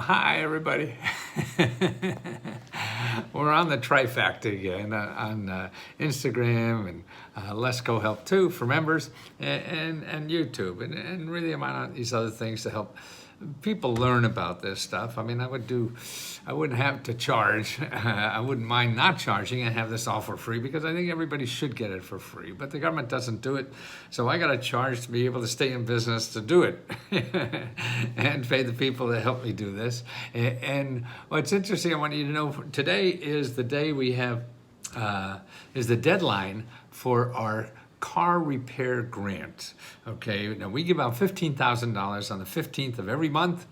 Hi, everybody. We're on the trifecta again on Instagram and Let's Go Help Too for members and YouTube. And really I'm on these other things to help people learn about this stuff. I mean, I wouldn't have to charge. I wouldn't mind not charging and have this all for free because I think everybody should get it for free. But the government doesn't do it, so I got to charge to be able to stay in business to do it and pay the people that help me do this. And what's interesting, I want you to know, today is the day we have is the deadline for our car repair grant. Okay, now we give out $15,000 on the 15th of every month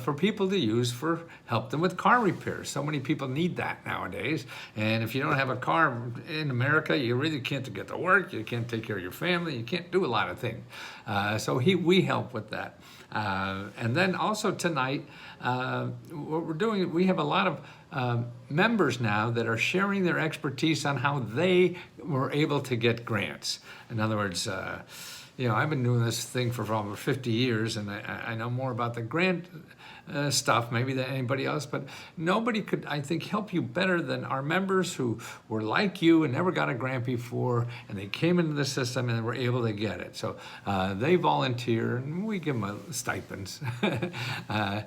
for people to use for help them with car repairs. So many people need that nowadays, and if you don't have a car in America, you really can't get to work, you can't take care of your family, you can't do a lot of things. So we help with that. And then also tonight, what we're doing, we have a lot of members now that are sharing their expertise on how they were able to get grants. In other words, I've been doing this thing for over 50 years, and I know more about the grant stuff maybe than anybody else, but nobody could, I think, help you better than our members who were like you and never got a grant before, and they came into the system and were able to get it. So they volunteer, and we give them stipends for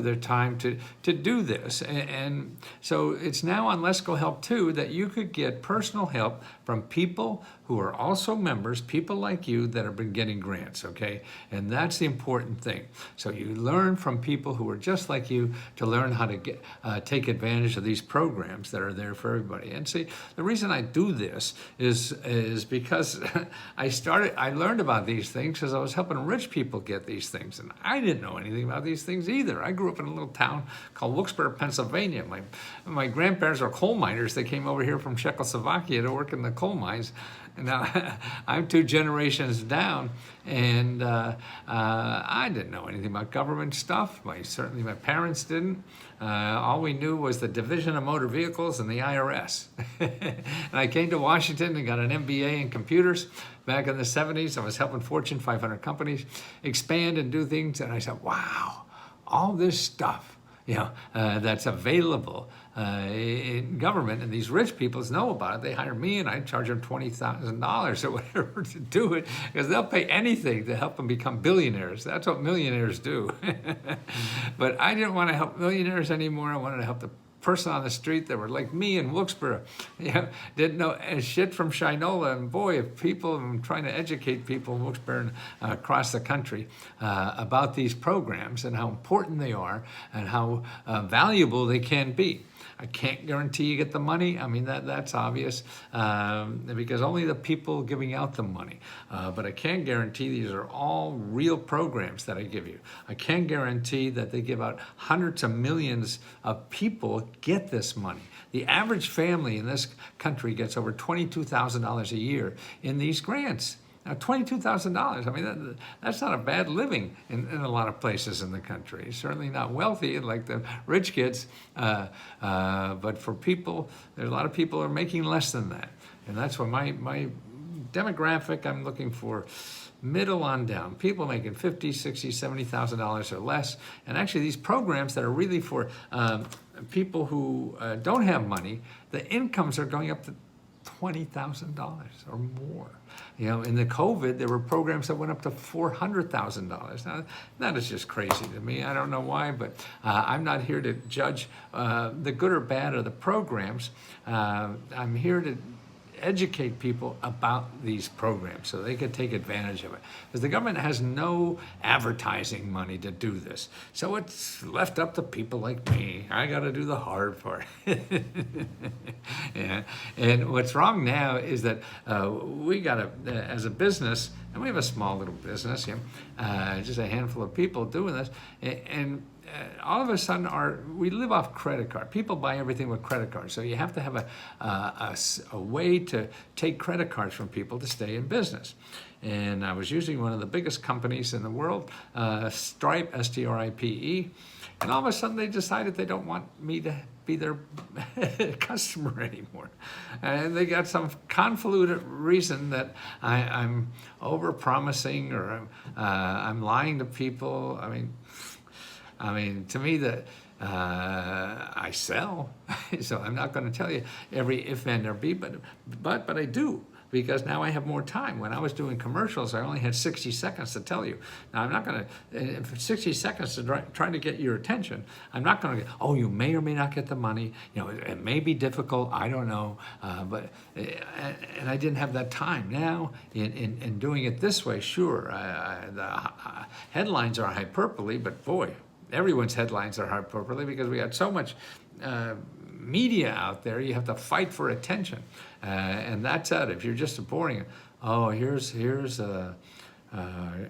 their time to do this. And so it's now on Let's Go Help Too that you could get personal help from people who are also members, people like you that have been getting grants, okay? And that's the important thing. So you learn from people who are just like you to learn how to take advantage of these programs that are there for everybody. And see, the reason I do this is because I learned about these things because I was helping rich people get these things. And I didn't know anything about these things either. I grew up in a little town called Wilkes-Barre, Pennsylvania. My grandparents are coal miners. They came over here from Czechoslovakia to work in the coal mines. Now, I'm 2 generations down, and I didn't know anything about government stuff. Certainly my parents didn't. All we knew was the Division of Motor Vehicles and the IRS. And I came to Washington and got an MBA in computers. Back in the 70s, I was helping Fortune 500 companies expand and do things, and I said, wow, all this stuff that's available in government, and these rich people know about it. They hire me, and I charge them $20,000 or whatever to do it, because they'll pay anything to help them become billionaires. That's what millionaires do. But I didn't want to help millionaires anymore. I wanted to help the person on the street that were like me in Wilkes-Barre, didn't know shit from Shinola. And boy, if people, I'm trying to educate people in Wilkes-Barre and across the country about these programs and how important they are and how valuable they can be. I can't guarantee you get the money. I mean, that's obvious because only the people giving out the money. But I can guarantee these are all real programs that I give you. I can guarantee that they give out hundreds of millions of people get this money. The average family in this country gets over $22,000 a year in these grants. Now, $22,000, I mean, that's not a bad living in a lot of places in the country. Certainly not wealthy like the rich kids, but for people, there's a lot of people are making less than that. And that's why my demographic, I'm looking for middle on down, people making $50,000, $60,000, $70,000 or less. And actually these programs that are really for people who don't have money, the incomes are going up to $20,000 or more. In the COVID, there were programs that went up to $400,000. Now, that is just crazy to me. I don't know why, but I'm not here to judge the good or bad of the programs. I'm here to educate people about these programs so they can take advantage of it. Because the government has no advertising money to do this. So it's left up to people like me. I got to do the hard part. Yeah. And what's wrong now is that we got to, as a business, and we have a small little business, just a handful of people doing this, and all of a sudden we live off credit card. People buy everything with credit cards. So you have to have a way to take credit cards from people to stay in business. And I was using one of the biggest companies in the world, Stripe, S-T-R-I-P-E. And all of a sudden they decided they don't want me to be their customer anymore. And they got some convoluted reason that I'm over-promising or I'm lying to people. I mean, I mean, to me, I sell, so I'm not going to tell you every if and or be, but I do, because now I have more time. When I was doing commercials, I only had 60 seconds to tell you. Now I'm not going to, for 60 seconds to trying to get your attention, I'm not going to, oh, you may or may not get the money. You know, it may be difficult, I don't know, and I didn't have that time. Now, in doing it this way, sure, the headlines are hyperbole, but boy, everyone's headlines are hyperbole because we got so much media out there. You have to fight for attention, and that's it. If you're just boring, oh, here's a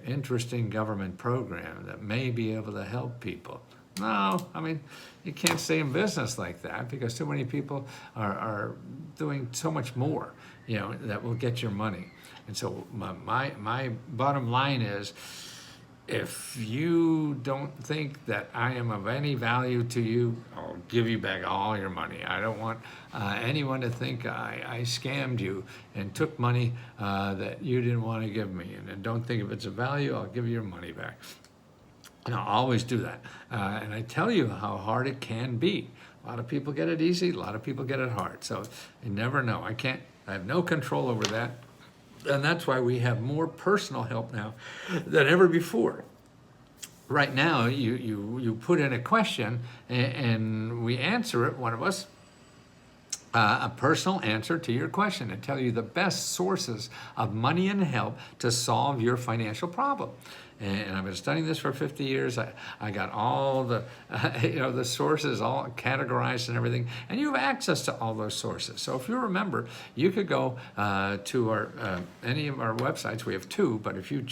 interesting government program that may be able to help people. No, I mean, you can't stay in business like that because too many people are doing so much more, you know, that will get your money. And so my bottom line is, if you don't think that I am of any value to you, I'll give you back all your money. I don't want anyone to think I scammed you and took money that you didn't want to give me. And don't think if it's of value, I'll give you your money back. And I'll always do that. And I tell you how hard it can be. A lot of people get it easy, a lot of people get it hard. So you never know. I have no control over that. And that's why we have more personal help now than ever before. Right now, you put in a question and we answer it, one of us, a personal answer to your question and tell you the best sources of money and help to solve your financial problem. And I've been studying this for 50 years. I got all the, the sources all categorized and everything. And you have access to all those sources. So if you remember, you could go to our any of our websites. We have two, but if you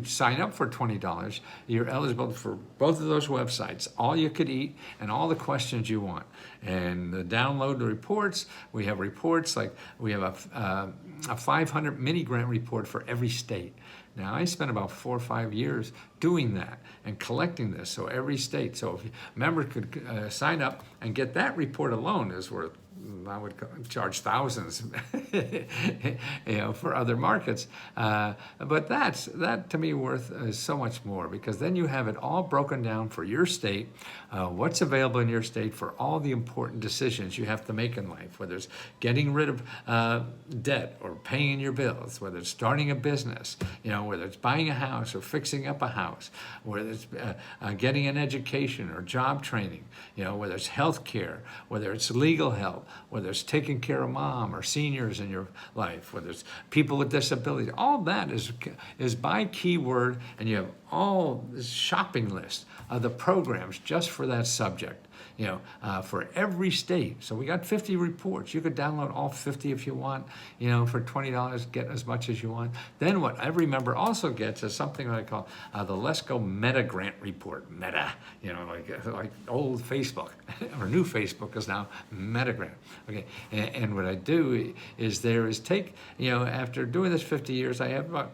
sign up for $20, you're eligible for both of those websites. All you could eat and all the questions you want. And download the reports. We have reports like we have a 500 mini grant report for every state. Now, I spent about 4 or 5 years doing that and collecting this. So every state, so if a member could sign up and get that report alone is worth, I would charge thousands, for other markets. But that to me worth so much more, because then you have it all broken down for your state, what's available in your state for all the important decisions you have to make in life, whether it's getting rid of debt or paying your bills, whether it's starting a business, whether it's buying a house or fixing up a house, whether it's getting an education or job training, whether it's health care, whether it's legal help, whether it's taking care of mom or seniors in your life, whether it's people with disabilities. All that is by keyword, and you have all this shopping list of the programs just for that subject, for every state. So we got 50 reports. You could download all 50 if you want, for $20, get as much as you want. Then what every member also gets is something that I call the Let's Go Meta Grant Report. Meta, like old Facebook, or new Facebook is now Meta Grant. Okay, and what I do is take, after doing this 50 years, I have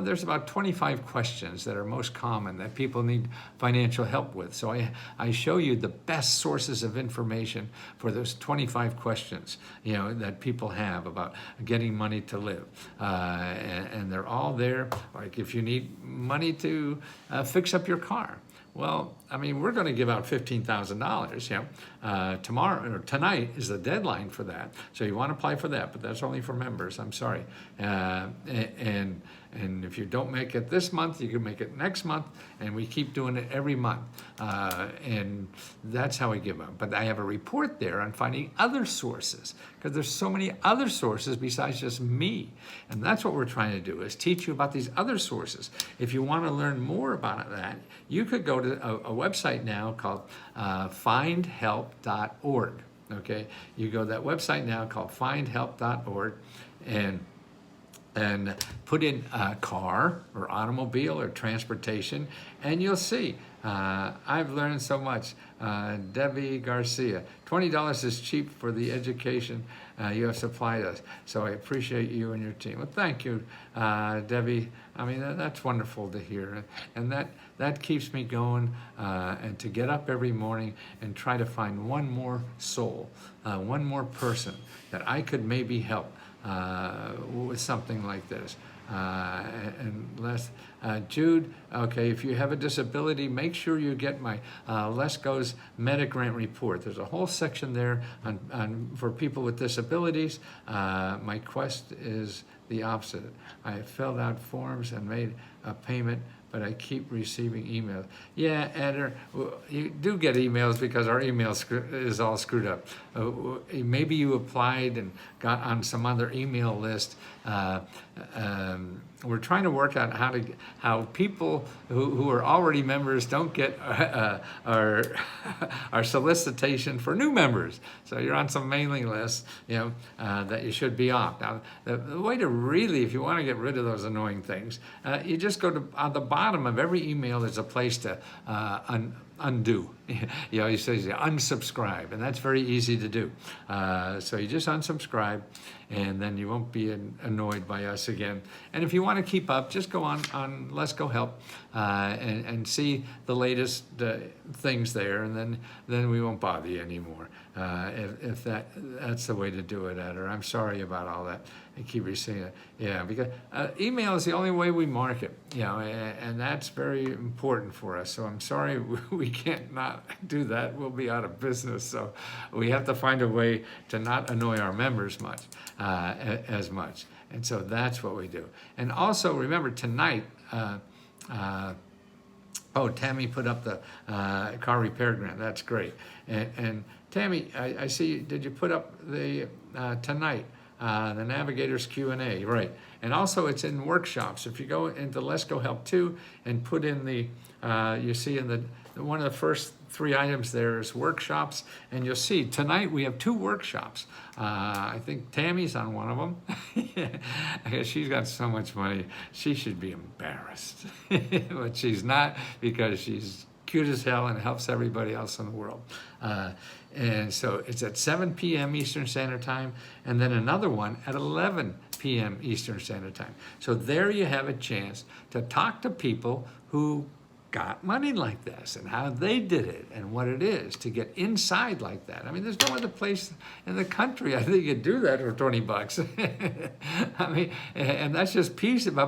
there's about 25 questions that are most common that people need financial help with. So I show you the best sources of information for those 25 questions, that people have about getting money to live. And they're all there. Like if you need money to fix up your car. Well, we're going to give out $15,000. Tomorrow or tonight is the deadline for that. So you want to apply for that, but that's only for members. I'm sorry. And if you don't make it this month, you can make it next month, and we keep doing it every month. And that's how we give them. But I have a report there on finding other sources, because there's so many other sources besides just me. And that's what we're trying to do, is teach you about these other sources. If you want to learn more about that, you could go to a website now called findhelp.org. Okay, you go to that website now called findhelp.org, and put in car or automobile or transportation, and you'll see. I've learned so much. Debbie Garcia, $20 is cheap for the education you have supplied us. So I appreciate you and your team. Well, thank you, Debbie. That's wonderful to hear. And that keeps me going, and to get up every morning and try to find one more soul, one more person that I could maybe help with something like this. And Jude, okay, if you have a disability, make sure you get my LESCO's Medi-Grant report. There's a whole section there for people with disabilities. My quest is the opposite. I filled out forms and made a payment, but I keep receiving emails. Yeah, Eder, you do get emails because our email is all screwed up. Maybe you applied and got on some other email list. We're trying to work out how people who are already members don't get our solicitation for new members. So you're on some mailing list, that you should be off. Now, the way to really, if you want to get rid of those annoying things, you just go to on the bottom of every email. There's a place to undo. You say unsubscribe, and that's very easy to do. So you just unsubscribe, and then you won't be annoyed by us again. And if you want to keep up, just go on Let's Go Help and see the latest things there, and then we won't bother you anymore. If that's the way to do it, Eder. I'm sorry about all that. I keep receiving it. Yeah, because email is the only way we market, and that's very important for us. So I'm sorry we can't not do that. We'll be out of business. So we have to find a way to not annoy our members as much. And so that's what we do. And also remember tonight, Tammy put up the car repair grant. That's great. And Tammy, I see, did you put up the tonight? The Navigator's Q&A, right. And also it's in workshops. If you go into Let's Go Help 2 and put in you see in one of the first 3 items there is workshops, and you'll see tonight we have 2 workshops. I think Tammy's on one of them. I guess she's got so much money, she should be embarrassed. But she's not, because she's cute as hell and helps everybody else in the world. And so it's at 7 p.m. Eastern Standard Time, and then another one at 11 p.m. Eastern Standard Time. So there you have a chance to talk to people who got money like this and how they did it and what it is to get inside like that. I mean, there's no other place in the country I think you could do that for $20. I mean, and that's just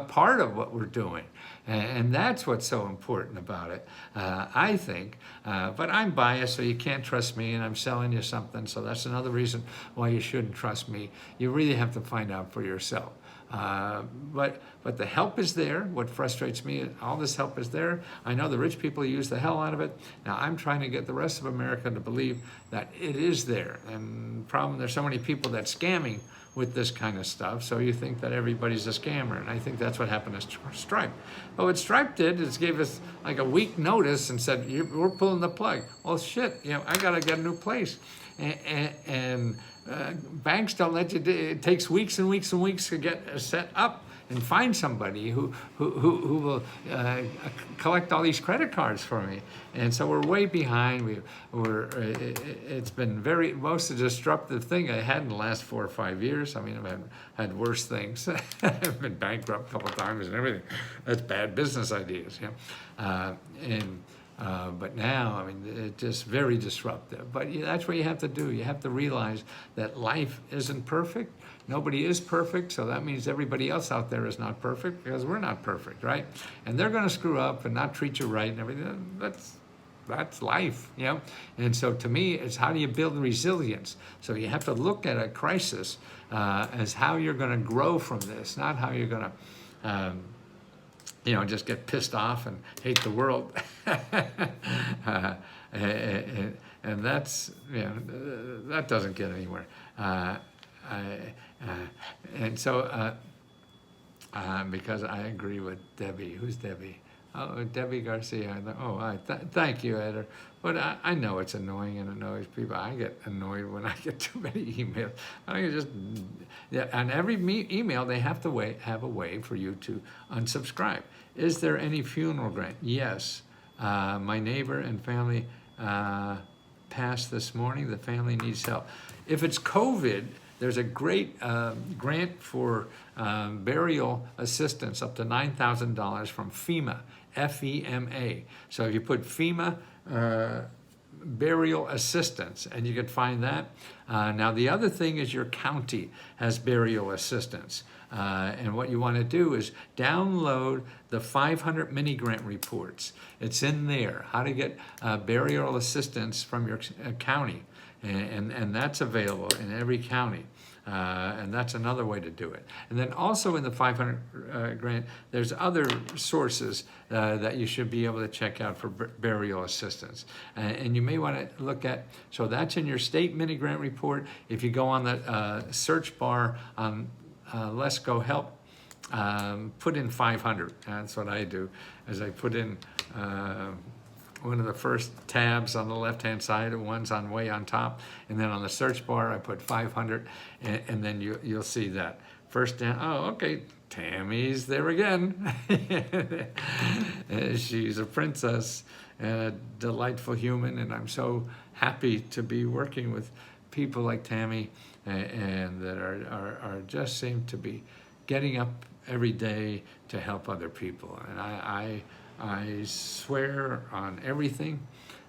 part of what we're doing. And that's what's so important about it, I think. But I'm biased, so you can't trust me, and I'm selling you something. So that's another reason why you shouldn't trust me. You really have to find out for yourself. But the help is there. What frustrates me, all this help is there. I know the rich people use the hell out of it. Now I'm trying to get the rest of America to believe that it is there. And the problem, there's so many people that's scamming with this kind of stuff, so you think that everybody's a scammer, and I think that's what happened to Stripe. But what Stripe did is gave us like a week notice and said, we're pulling the plug. Well, shit, I gotta get a new place. And banks don't let you do it. It takes weeks and weeks and weeks to get set up and find somebody who will collect all these credit cards for me. And so we're way behind. It's been most disruptive thing I had in the last 4 or 5 years. I mean, I've had worse things. I've been bankrupt a couple of times and everything. That's bad business ideas, but now, I mean, it's just very disruptive. But that's what you have to do. You have to realize that life isn't perfect. Nobody is perfect, so that means everybody else out there is not perfect, because we're not perfect, right? And they're going to screw up and not treat you right and everything. That's life, And so to me, it's how do you build resilience? So you have to look at a crisis as how you're going to grow from this, not how you're going to just get pissed off and hate the world. And that's, that doesn't get anywhere. And so, because I agree with Debbie. Who's Debbie? Oh, Debbie Garcia. Thank you, Eder. But I know it's annoying and annoys people. I get annoyed when I get too many emails. I can just, on every email, they have to have a way for you to unsubscribe. Is there any funeral grant? Yes. My neighbor and family passed this morning. The family needs help. If it's COVID, there's a great grant for burial assistance up to $9,000 from FEMA, F-E-M-A. So if you put FEMA burial assistance, and you can find that. Now, the other thing is your county has burial assistance. And what you want to do is download the 500 mini grant reports. It's in there, how to get burial assistance from your county. And that's available in every county. And that's another way to do it. And then also in the 500 grant, there's other sources that you should be able to check out for burial assistance. And you may want to look at, so that's in your state mini grant report. If you go on the search bar on Let's Go Help, put in 500. That's what I do, is I put in one of the first tabs on the left-hand side, and one's on way on top, and then on the search bar I put 500, and then you'll see that. First down, oh, okay, Tammy's there again. She's a princess and a delightful human, and I'm so happy to be working with people like Tammy, and that are just seem to be getting up every day to help other people. And I swear on everything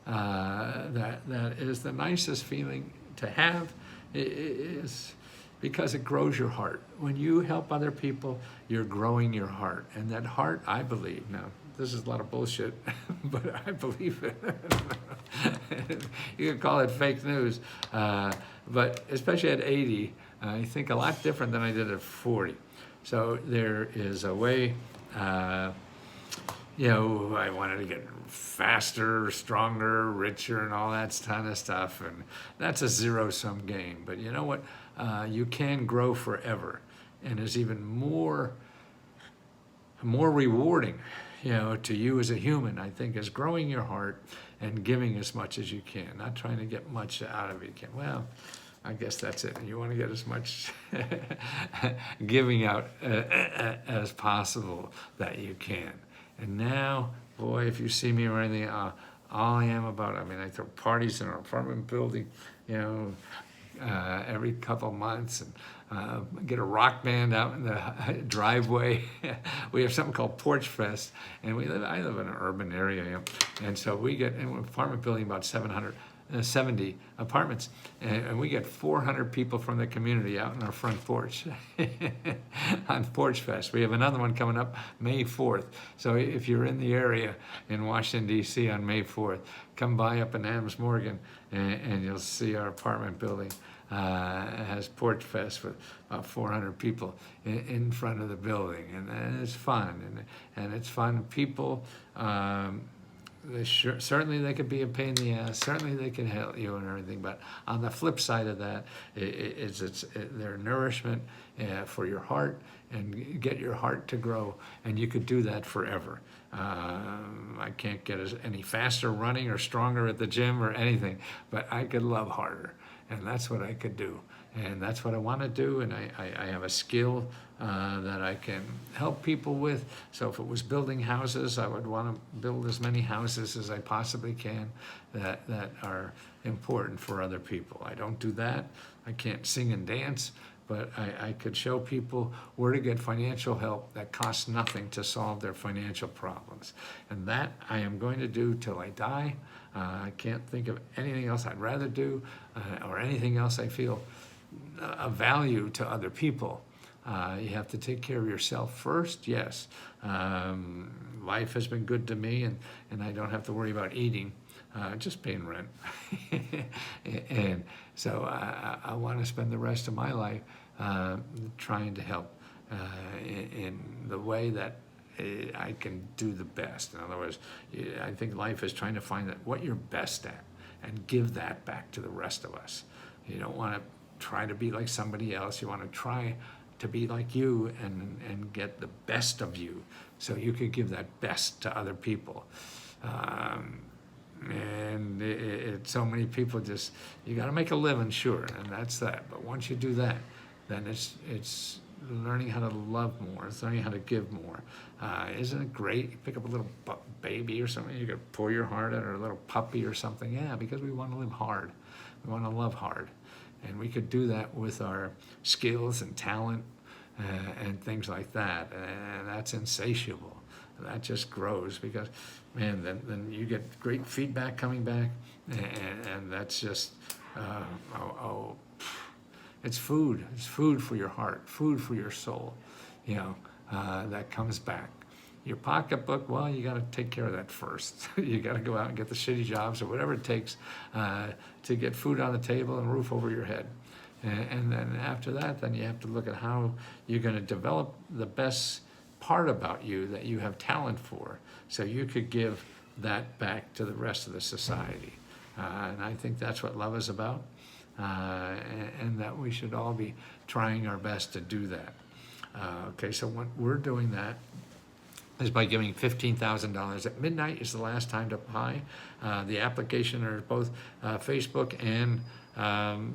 that is the nicest feeling to have, is because it grows your heart. When you help other people, you're growing your heart. And that heart, I believe, now this is a lot of bullshit, but I believe it. You could call it fake news, but especially at 80, I think a lot different than I did at 40. So there is a way, you know, I wanted to get faster, stronger, richer, and all that kind of stuff, and that's a zero-sum game. But you know what? You can grow forever, and it's even more rewarding, you know, to you as a human, I think, is growing your heart and giving as much as you can, not trying to get much out of it. You can, well, I guess that's it. You want to get as much giving out as possible that you can. And now, boy, if you see me or anything, all I am about, I mean, I throw parties in our apartment building, you know, every couple months, and get a rock band out in the driveway. We have something called Porch Fest, and I live in an urban area, you know, and so we get in an apartment building about 770 apartments, and we get 400 people from the community out on our front porch on Porch Fest. We have another one coming up May 4th. So if you're in the area in Washington, D.C. on May 4th, come by up in Adams Morgan, and you'll see our apartment building has Porch Fest with about 400 people in front of the building, and it's fun, and it's fun. People, certainly they could be a pain in the ass, certainly they can help you and everything, but on the flip side of that, it's their nourishment for your heart, and get your heart to grow, and you could do that forever. I can't get any faster running or stronger at the gym or anything, but I could love harder, and that's what I could do, and that's what I want to do, and I have a skill that I can help people with. So if it was building houses, I would want to build as many houses as I possibly can that are important for other people. I don't do that. I can't sing and dance, but I could show people where to get financial help that costs nothing to solve their financial problems. And that I am going to do till I die. I can't think of anything else I'd rather do, or anything else I feel of value to other people. You have to take care of yourself first, yes. Life has been good to me, and I don't have to worry about eating, just paying rent. And so I want to spend the rest of my life trying to help in the way that I can do the best. In other words, I think life is trying to find what you're best at and give that back to the rest of us. You don't want to try to be like somebody else. You want to try to be like you and get the best of you, so you could give that best to other people. And so many people just, you got to make a living, sure, and that's that. But once you do that, then it's learning how to love more. It's learning how to give more. Isn't it great? You pick up a little baby or something, you could pour your heart out, or a little puppy or something. Yeah, because we want to live hard. We want to love hard. And we could do that with our skills and talent and things like that. And that's insatiable. that just grows because, man, then you get great feedback coming back, and that's just, it's food. It's food for your heart, food for your soul, that comes back. Your pocketbook, well, you got to take care of that first. You got to go out and get the shitty jobs or whatever it takes to get food on the table and a roof over your head. And then after that, then you have to look at how you're going to develop the best part about you that you have talent for, so you could give that back to the rest of the society. And I think that's what love is about, and that we should all be trying our best to do that. Okay, so when we're doing that is by giving $15,000. At midnight is the last time to apply. The application are both Facebook and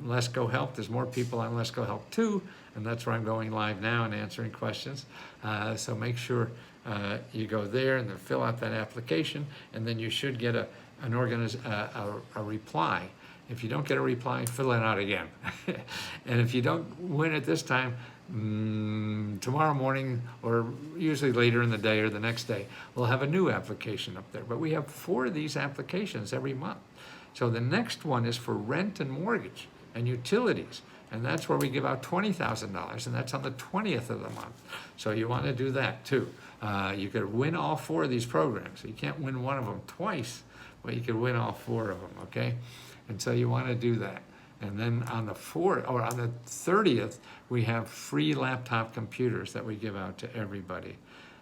Let's Go Help. There's more people on Let's Go Help too, and that's where I'm going live now and answering questions. So make sure you go there and then fill out that application, and then you should get a reply. If you don't get a reply, fill it out again. And if you don't win it this time, tomorrow morning, or usually later in the day or the next day, we'll have a new application up there. But we have 4 of these applications every month. So the next one is for rent and mortgage and utilities. And that's where we give out $20,000, and that's on the 20th of the month. So you want to do that too. You could win all 4 of these programs. You can't win one of them twice, but you could win all 4 of them, okay? And so you want to do that. And then on the 30th, we have free laptop computers that we give out to everybody.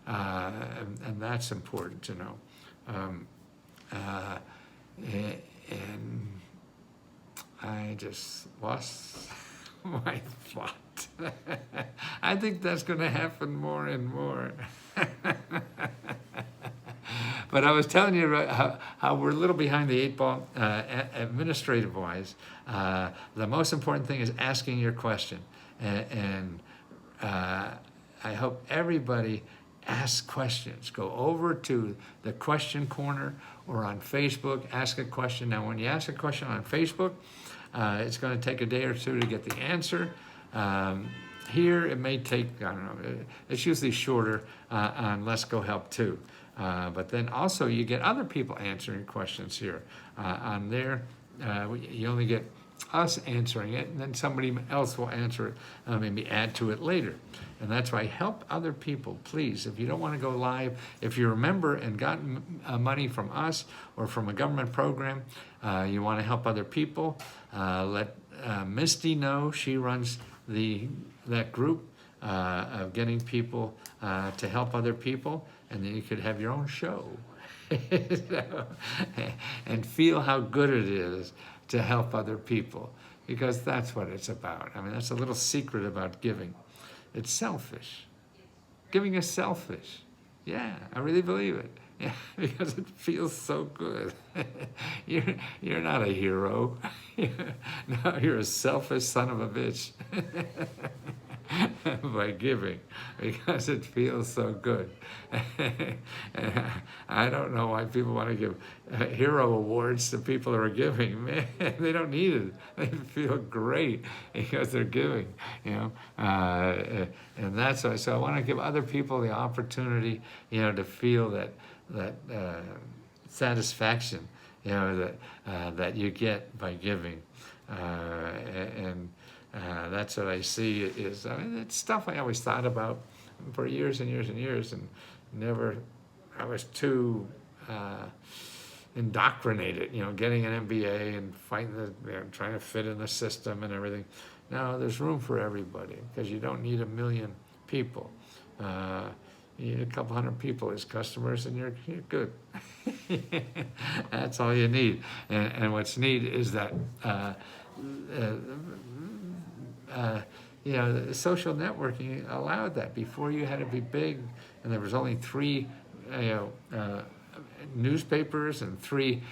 And that's important to know. And I just lost my thought. I think that's going to happen more and more. But I was telling you how we're a little behind the 8 ball administrative-wise. The most important thing is asking your question. And I hope everybody asks questions. Go over to the question corner or on Facebook, ask a question. Now, when you ask a question on Facebook, it's going to take a day or 2 to get the answer. Here, it may take, I don't know, it's usually shorter on Let's Go Help too. But then also you get other people answering questions here. On there, you only get us answering it, and then somebody else will answer it, maybe add to it later. And that's why help other people, please. If you don't want to go live, if you're a member and got money from us or from a government program, you want to help other people, let Misty know. She runs that group of getting people to help other people, and then you could have your own show. And feel how good it is to help other people, because that's what it's about. I mean, that's a little secret about giving. It's selfish. Giving is selfish. Yeah, I really believe it. Yeah, because it feels so good. You're not a hero. No, you're a selfish son of a bitch. By giving, because it feels so good. I don't know why people want to give hero awards to people who are giving. Man, they don't need it. They feel great because they're giving, and that's why. So I want to give other people the opportunity, to feel that satisfaction, that you get by giving, and. That's what I see is, it's stuff I always thought about for years and years and years, and I was too indoctrinated, getting an MBA and fighting trying to fit in the system and everything. No, there's room for everybody, because you don't need 1 million people. You need a couple hundred people as customers, and you're good. That's all you need. And what's neat is that the social networking allowed that. Before, you had to be big, and there was only 3 newspapers and 3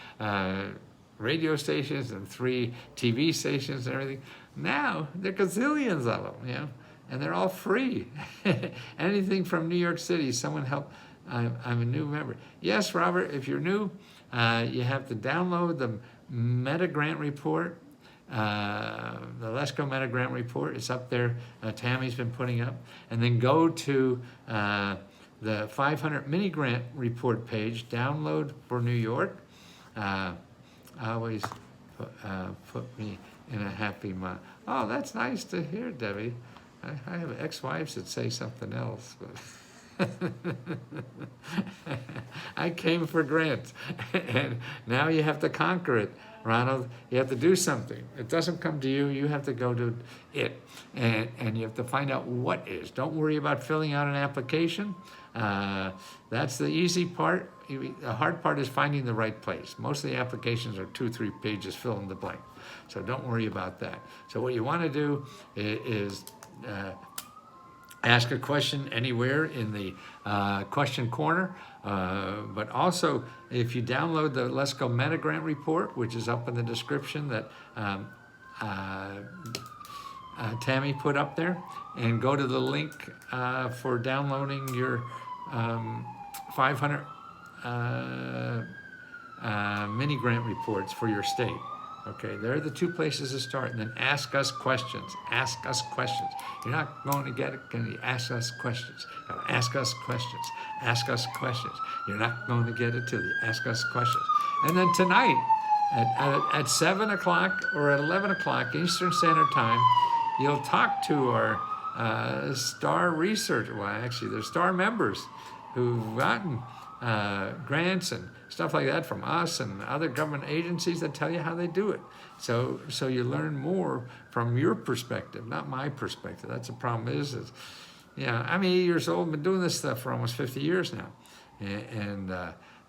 radio stations and 3 TV stations and everything. Now there are gazillions of them, and they're all free. Anything from New York City. Someone help. I'm a new member. Yes, Robert, if you're new, you have to download the Meta Grant Report. The Let's Go Meta Grant Report is up there. Tammy's been putting up. And then go to the 500 mini grant report page, download for New York. Always put me in a happy mind. Oh, that's nice to hear, Debbie. I have ex-wives that say something else, but I came for grants, and now you have to conquer it, Ronald. You have to do something. It doesn't come to you. You have to go to it, and you have to find out what is. Don't worry about filling out an application. That's the easy part. The hard part is finding the right place. Most of the applications are 2-3 pages, fill in the blank. So don't worry about that. So what you want to do is ask a question anywhere in the question corner, but also if you download the Let's Go Meta Grant report, which is up in the description that Tammy put up there, and go to the link for downloading your 500 mini grant reports for your state. Okay, they're the two places to start. And then ask us questions. Ask us questions. You're not going to get it. Can you ask us questions? Ask us questions. Ask us questions. You're not going to get it till you ask us questions. And then tonight at 7 o'clock or at 11 o'clock Eastern Standard Time, you'll talk to our STAR research. Well, actually, they're STAR members who've gotten grants and stuff like that from us and other government agencies that tell you how they do it. So you learn more from your perspective, not my perspective. That's the problem is I'm 80 years old, been doing this stuff for almost 50 years now. And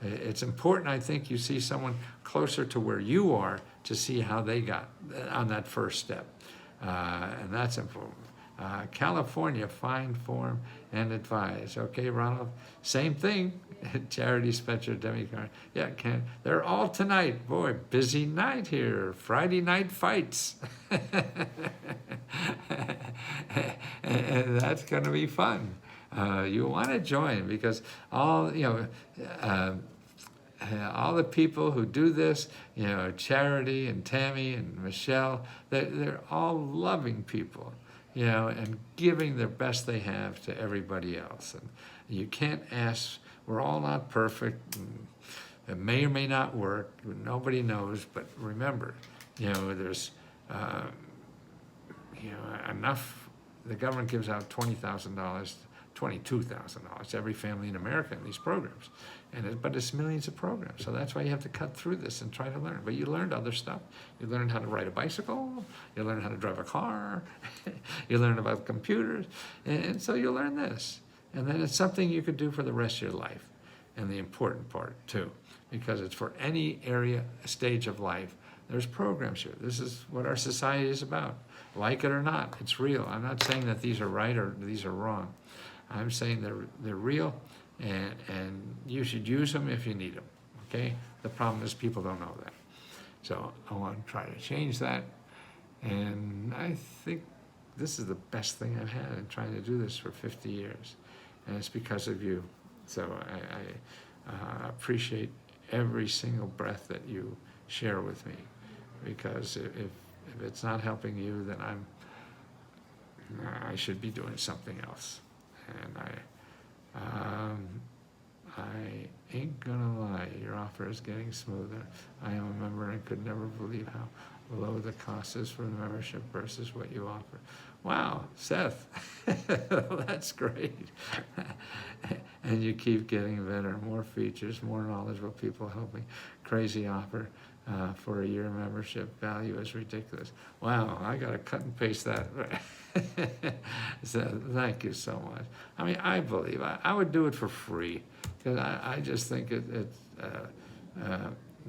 it's important, I think, you see someone closer to where you are to see how they got on that first step. And that's important. California, find, form, and advise. Okay, Ronald, same thing. Charity Spencer, Demi Carr. Yeah, they're all tonight. Boy, busy night here. Friday night fights. And that's going to be fun. You want to join because all the people who do this, Charity and Tammy and Michelle, they're all loving people. And giving their best they have to everybody else. And you can't ask, we're all not perfect. And it may or may not work. Nobody knows. But remember, there's, enough. The government gives out $20,000, $22,000 to every family in America in these programs. But it's millions of programs. So that's why you have to cut through this and try to learn. But you learned other stuff. You learned how to ride a bicycle. You learned how to drive a car. You learned about computers. And so you learn this. And then it's something you could do for the rest of your life. And the important part, too. Because it's for any stage of life. There's programs here. This is what our society is about. Like it or not, it's real. I'm not saying that these are right or these are wrong. I'm saying they're real. And you should use them if you need them, okay? The problem is people don't know that. So I want to try to change that. And I think this is the best thing I've had in trying to do this for 50 years. And it's because of you. So I appreciate every single breath that you share with me. Because if it's not helping you, then I should be doing something else. And I ain't gonna lie, your offer is getting smoother. I am a member and could never believe how low the cost is for the membership versus what you offer. Wow, Seth, that's great. And you keep getting better, more features, more knowledgeable people helping. Crazy offer for a year membership. Value is ridiculous. Wow, I gotta cut and paste that. So thank you so much. I mean, I believe I would do it for free because I just think the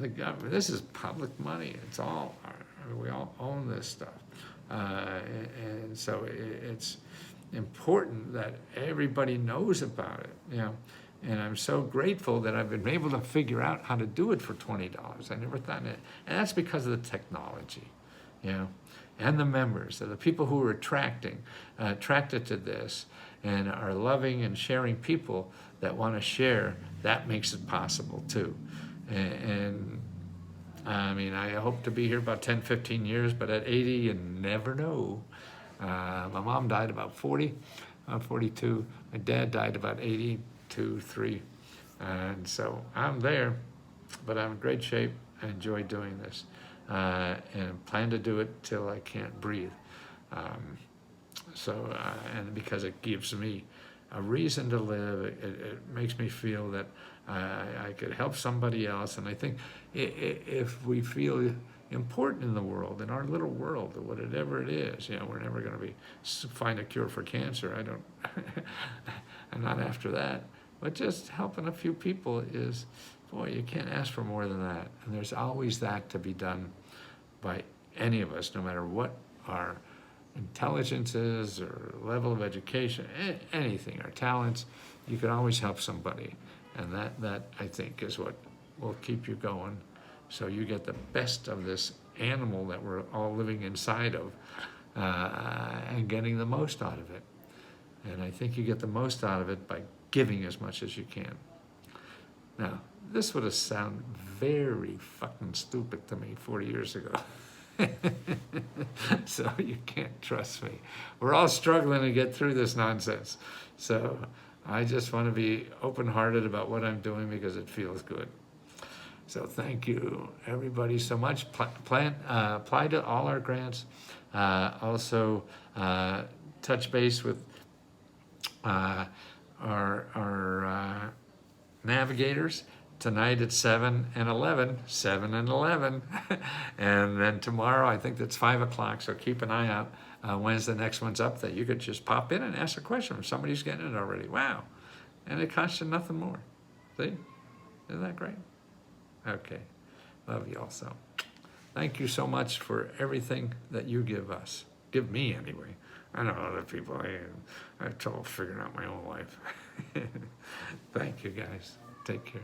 government. This is public money. It's all we all own this stuff, and so it's important that everybody knows about it. And I'm so grateful that I've been able to figure out how to do it for $20. I never thought it, and that's because of the technology, and the members, the people who are attracted to this, and are loving and sharing people that want to share. That makes it possible too. And I mean, I hope to be here about 10, 15 years, but at 80, you never know. My mom died about 40, 42. My dad died about 80. 2, 3. And so I'm there, but I'm in great shape. I enjoy doing this, and plan to do it till I can't breathe. And because it gives me a reason to live, it makes me feel that I could help somebody else. And I think if we feel important in the world, in our little world, whatever it is, we're never going to find a cure for cancer. I don't, I'm not after that. But just helping a few people is, boy, you can't ask for more than that. And there's always that to be done by any of us, no matter what our intelligences or level of education, anything, our talents. You can always help somebody, and that I think is what will keep you going, so you get the best of this animal that we're all living inside of, and getting the most out of it. And I think you get the most out of it by giving as much as you can. Now, this would have sounded very fucking stupid to me 40 years ago. So you can't trust me. We're all struggling to get through this nonsense. So I just want to be open-hearted about what I'm doing because it feels good. So thank you, everybody, so much. Apply to all our grants. Also, touch base with our navigators tonight at 7 and 11, 7 and 11. And then tomorrow, I think that's 5 o'clock, so keep an eye out. When's the next one's up that you could just pop in and ask a question if somebody's getting it already. Wow. And it costs you nothing more. See? Isn't that great? Okay. Love you all so. Thank you so much for everything that you give us. Give me, anyway. I know other people, I have trouble figuring out my own life. Thank you, guys. Take care.